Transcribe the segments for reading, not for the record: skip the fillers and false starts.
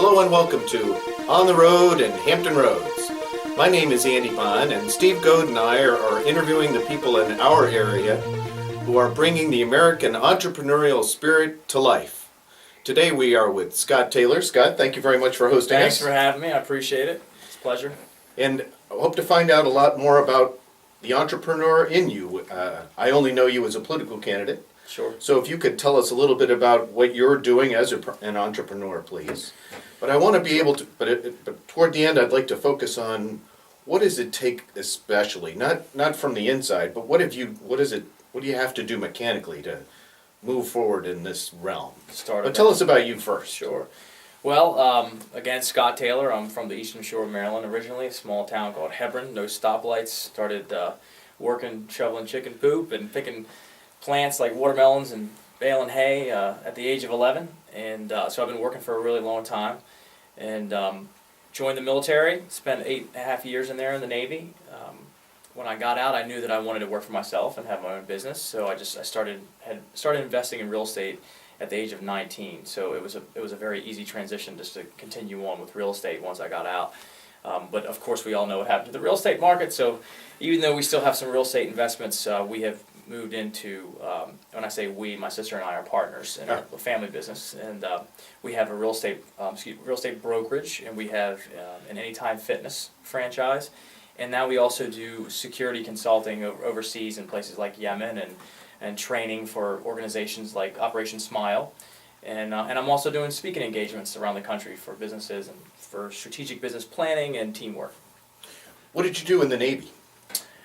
Hello and welcome to On the Road and Hampton Roads. My name is Andy Bond, and Steve Goad and I are interviewing the people in our area who are bringing the American entrepreneurial spirit to life. Today we are with Scott Taylor. Scott, thank you very much for hosting us. Thanks for having me. I appreciate it. It's a pleasure. And I hope to find out a lot more about the entrepreneur in you. I only know you as a political candidate. Sure. So if you could tell us a little bit about what you're doing as an entrepreneur, please. But I want to be able to, but toward the end I'd like to focus on what does it take especially, not from the inside, but what do you have to do mechanically to move forward in this realm? But tell us about you first. Sure. Well, again, Scott Taylor. I'm from the Eastern Shore of Maryland originally, a small town called Hebron. No stoplights. Started working, shoveling chicken poop and picking plants like watermelons and baling hay at the age of 11. And so I've been working for a really long time. And joined the military, spent 8.5 years in there in the Navy. When I got out, I knew that I wanted to work for myself and have my own business. So I started investing in real estate at the age of 19. So it was a very easy transition just to continue on with real estate once I got out. But of course, we all know what happened to the real estate market. So even though we still have some real estate investments, we have moved into, when I say we, my sister and I are partners in a family business, and we have a real estate brokerage, and we have an Anytime Fitness franchise, and now we also do security consulting overseas in places like Yemen and training for organizations like Operation Smile, and I'm also doing speaking engagements around the country for businesses and for strategic business planning and teamwork. What did you do in the Navy?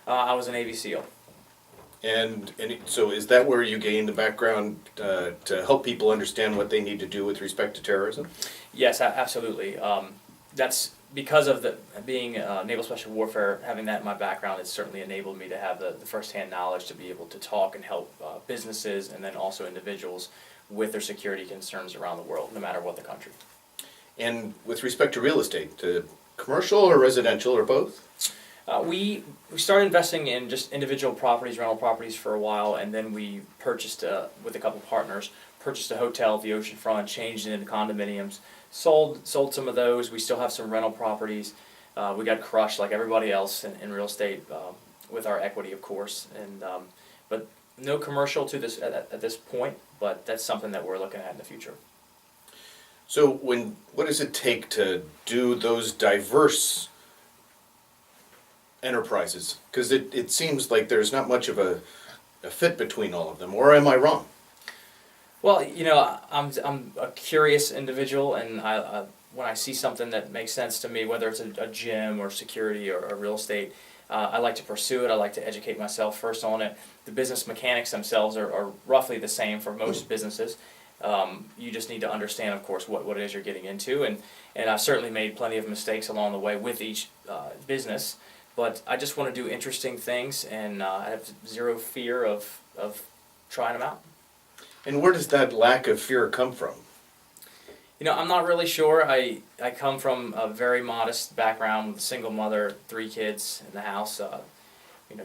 I was a Navy SEAL. And so is that where you gained the background to help people understand what they need to do with respect to terrorism? Yes, absolutely. That's because of being Naval Special Warfare, having that in my background, it's certainly enabled me to have the first-hand knowledge to be able to talk and help businesses and then also individuals with their security concerns around the world, no matter what the country. And with respect to real estate, commercial or residential or both? We started investing in just individual properties, rental properties for a while, and then we purchased, with a couple partners, purchased a hotel at the oceanfront, changed it into condominiums, sold some of those. We still have some rental properties. We got crushed like everybody else in real estate with our equity, of course, and but no commercial to this at this point. But that's something that we're looking at in the future. So what does it take to do those diverse enterprises? Because it seems like there's not much of a fit between all of them, or am I wrong? Well, I'm a curious individual, and when I see something that makes sense to me, whether it's a gym or security or real estate, I like to pursue it. I like to educate myself first on it. The business mechanics themselves are roughly the same for most businesses. You just need to understand, of course, what it is you're getting into, and I've certainly made plenty of mistakes along the way with each business. But I just want to do interesting things, and I have zero fear of trying them out. And where does that lack of fear come from? I'm not really sure. I come from a very modest background with a single mother, 3 kids in the house.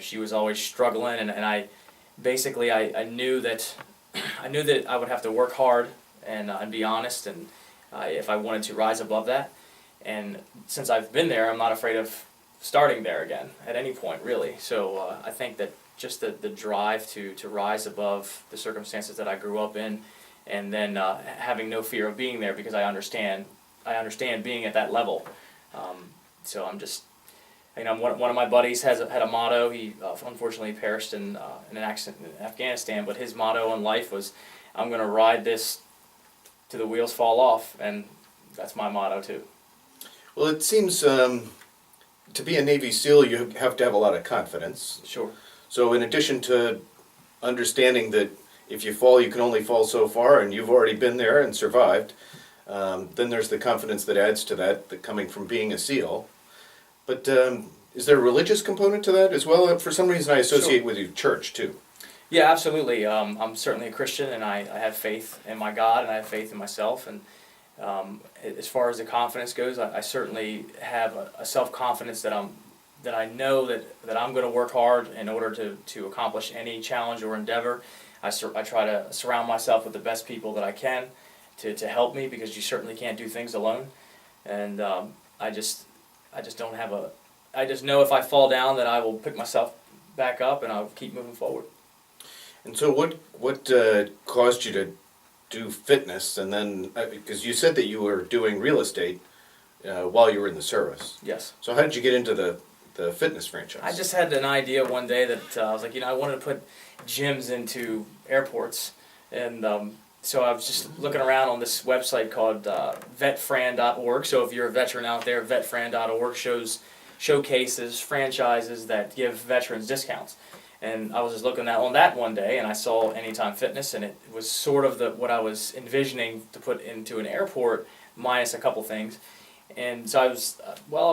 She was always struggling, and I basically I knew that I would have to work hard and be honest, and if I wanted to rise above that. And since I've been there, I'm not afraid of starting there again at any point, really. So I think that just the drive to rise above the circumstances that I grew up in, and then having no fear of being there because I understand being at that level. So I'm just, one of my buddies had a motto. He unfortunately perished in an accident in Afghanistan, but his motto in life was, "I'm going to ride this till the wheels fall off," and that's my motto too. Well, it seems to be a Navy SEAL, you have to have a lot of confidence. Sure. So in addition to understanding that if you fall, you can only fall so far, and you've already been there and survived, then there's the confidence that adds to that coming from being a SEAL. But is there a religious component to that as well? For some reason I associate with you church too. Yeah, absolutely. I'm certainly a Christian, and I have faith in my God, and I have faith in myself. And as far as the confidence goes, I certainly have a self-confidence that I know that I'm going to work hard in order to accomplish any challenge or endeavor. I try to surround myself with the best people that I can, to help me, because you certainly can't do things alone. And I just don't have a. I just know if I fall down that I will pick myself back up and I'll keep moving forward. And so what caused you to do fitness, and then, because you said that you were doing real estate while you were in the service. Yes. So how did you get into the fitness franchise? I just had an idea one day that I was like, I wanted to put gyms into airports, and so I was just looking around on this website called vetfran.org. So if you're a veteran out there, vetfran.org showcases franchises that give veterans discounts. And I was just looking on that one day, and I saw Anytime Fitness, and it was sort of what I was envisioning to put into an airport, minus a couple things. And so I was,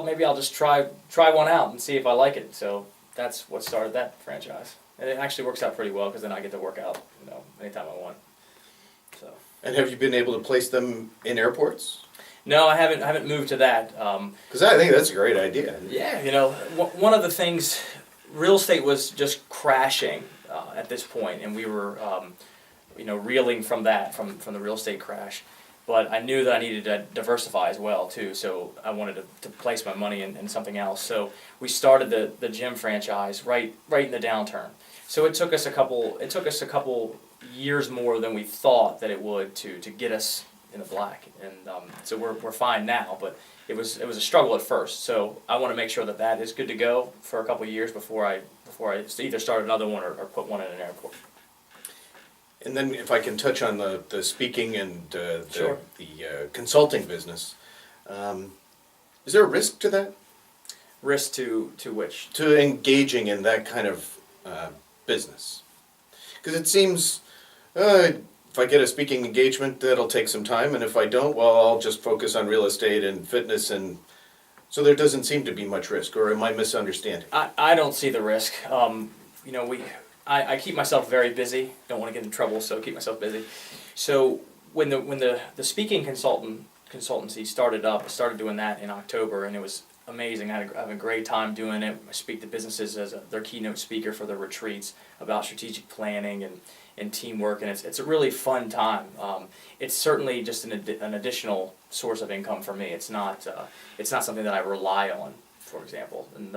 maybe I'll just try one out and see if I like it. So that's what started that franchise. And it actually works out pretty well, because then I get to work out, anytime I want. So. And have you been able to place them in airports? No, I haven't moved to that. Because I think that's a great idea. Yeah, one of the things, real estate was just crashing at this point, and we were, reeling from that, from the real estate crash. But I knew that I needed to diversify as well too, so I wanted to place my money in something else. So we started the gym franchise right in the downturn. So it took us a couple years more than we thought that it would to get us in the black, and so we're fine now. But it was a struggle at first. So I want to make sure that is good to go for a couple years before I either start another one or put one in an airport. And then if I can touch on the speaking and Sure. the consulting business, is there a risk to that? Risk to which? To engaging in that kind of business? Because it seems, if I get a speaking engagement, that'll take some time, and if I don't, well, I'll just focus on real estate and fitness, and so there doesn't seem to be much risk, or am I misunderstanding? I don't see the risk. I keep myself very busy. Don't want to get in trouble, so keep myself busy. So when the speaking consultancy started up, I started doing that in October, and it was amazing. I had a great time doing it. I speak to businesses as their keynote speaker for their retreats about strategic planning and teamwork, and it's a really fun time. It's certainly just an additional source of income for me. It's not something that I rely on, for example. And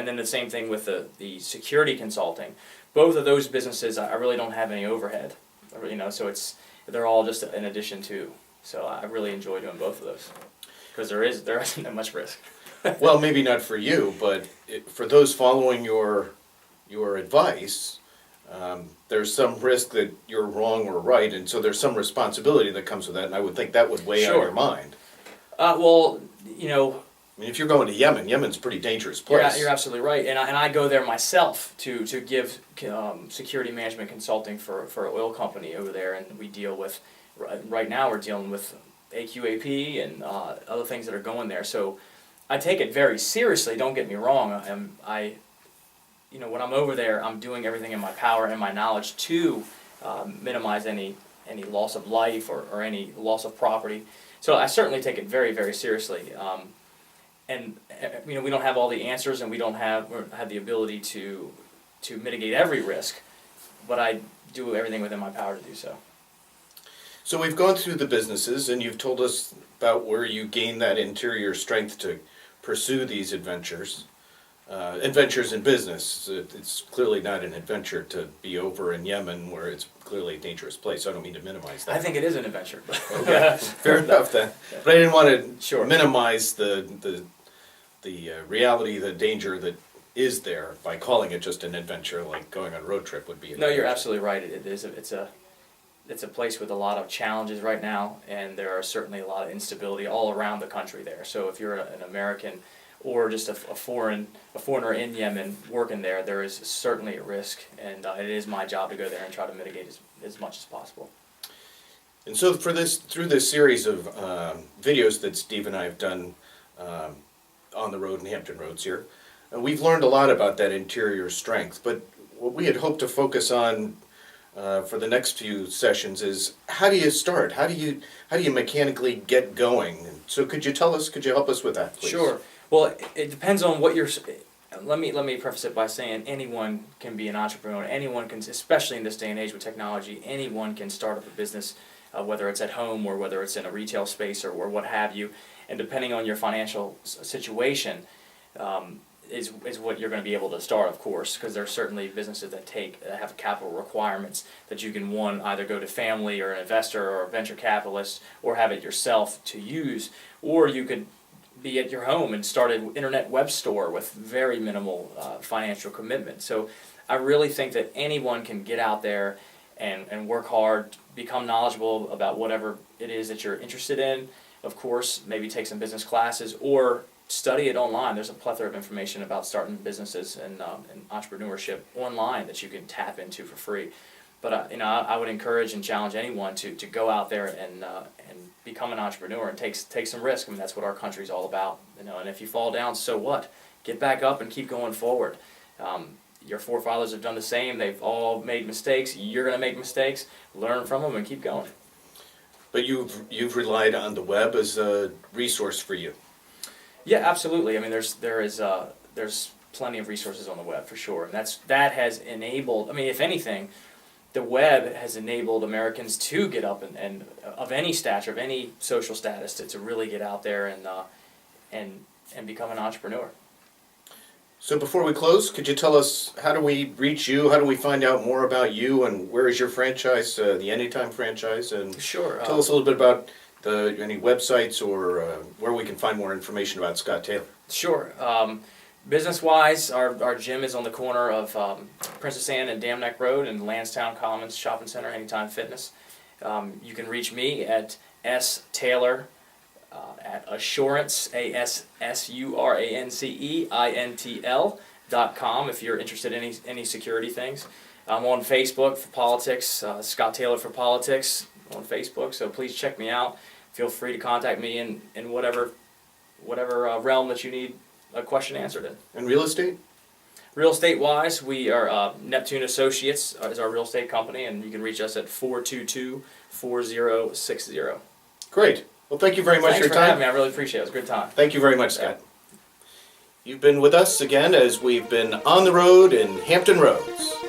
then the same thing with the security consulting. Both of those businesses, I really don't have any overhead, so they're all just an addition to. So I really enjoy doing both of those, because there isn't that much risk. Well, maybe not for you, but for those following your advice, there's some risk that you're wrong or right, and so there's some responsibility that comes with that, and I would think that would weigh on your mind. I mean, if you're going to Yemen's a pretty dangerous place. You're absolutely right, and I go there myself to give security management consulting for an oil company over there, and we deal with, right now we're dealing with AQAP and other things that are going there. So I take it very seriously. Don't get me wrong. When I'm over there, I'm doing everything in my power and my knowledge to minimize any loss of life or any loss of property. So I certainly take it very, very seriously. And we don't have all the answers, and we don't have the ability to mitigate every risk, but I do everything within my power to do so. So we've gone through the businesses, and you've told us about where you gain that interior strength to pursue these adventures in business. It's clearly not an adventure to be over in Yemen, where it's clearly a dangerous place. I don't mean to minimize that. I think it is an adventure. Okay, fair enough then. But I didn't want to minimize the reality, the danger that is there by calling it just an adventure, like going on a road trip would be. No, you're absolutely right. It is. It's a place with a lot of challenges right now, and there are certainly a lot of instability all around the country there. So if you're an American or just a foreigner in Yemen working there, there is certainly a risk, and it is my job to go there and try to mitigate as much as possible. And so through this series of videos that Steve and I have done on the road in Hampton Roads here, we've learned a lot about that interior strength. But what we had hoped to focus on for the next few sessions is, how do you start? How do you mechanically get going? So could you help us with that, please? Sure. Well, it depends on what you're. Let me preface it by saying anyone can be an entrepreneur. Anyone can, especially in this day and age with technology, anyone can start up a business whether it's at home or whether it's in a retail space or what have you. And depending on your financial situation, is what you're going to be able to start, of course, because there are certainly businesses that have capital requirements that you can, one, either go to family or an investor or a venture capitalist or have it yourself to use, or you could be at your home and start an internet web store with very minimal financial commitment. So I really think that anyone can get out there and work hard, become knowledgeable about whatever it is that you're interested in. Of course, maybe take some business classes or study it online. There's a plethora of information about starting businesses and entrepreneurship online that you can tap into for free. But I would encourage and challenge anyone to go out there and become an entrepreneur and take some risk. I mean, that's what our country's all about. And if you fall down, so what? Get back up and keep going forward. Your forefathers have done the same. They've all made mistakes. You're going to make mistakes. Learn from them and keep going. But you've relied on the web as a resource for you. Yeah, absolutely. I mean, there's plenty of resources on the web for sure, and that has enabled. I mean, if anything, the web has enabled Americans to get up and of any stature, of any social status, to really get out there and become an entrepreneur. So before we close, could you tell us, how do we reach you? How do we find out more about you? And where is your franchise, the Anytime franchise? And Sure. tell us a little bit about any websites or where we can find more information about Scott Taylor. Sure. Business-wise, our gym is on the corner of Princess Anne and Dam Neck Road and Lansdowne Commons Shopping Center, Anytime Fitness. You can reach me at staylor at assurance, ASSURANCEINTL.com if you're interested in any security things. I'm on Facebook for politics, Scott Taylor for Politics on Facebook, so please check me out. Feel free to contact me in whatever realm that you need a question answered in. And real estate? Real estate wise, we are Neptune Associates is our real estate company, and you can reach us at 422-4060. Great. Well, thank you very much Thanks for your for time. having me. I really appreciate it. It was a good time. Thank you very much, Scott. You've been with us again as we've been on the road in Hampton Roads.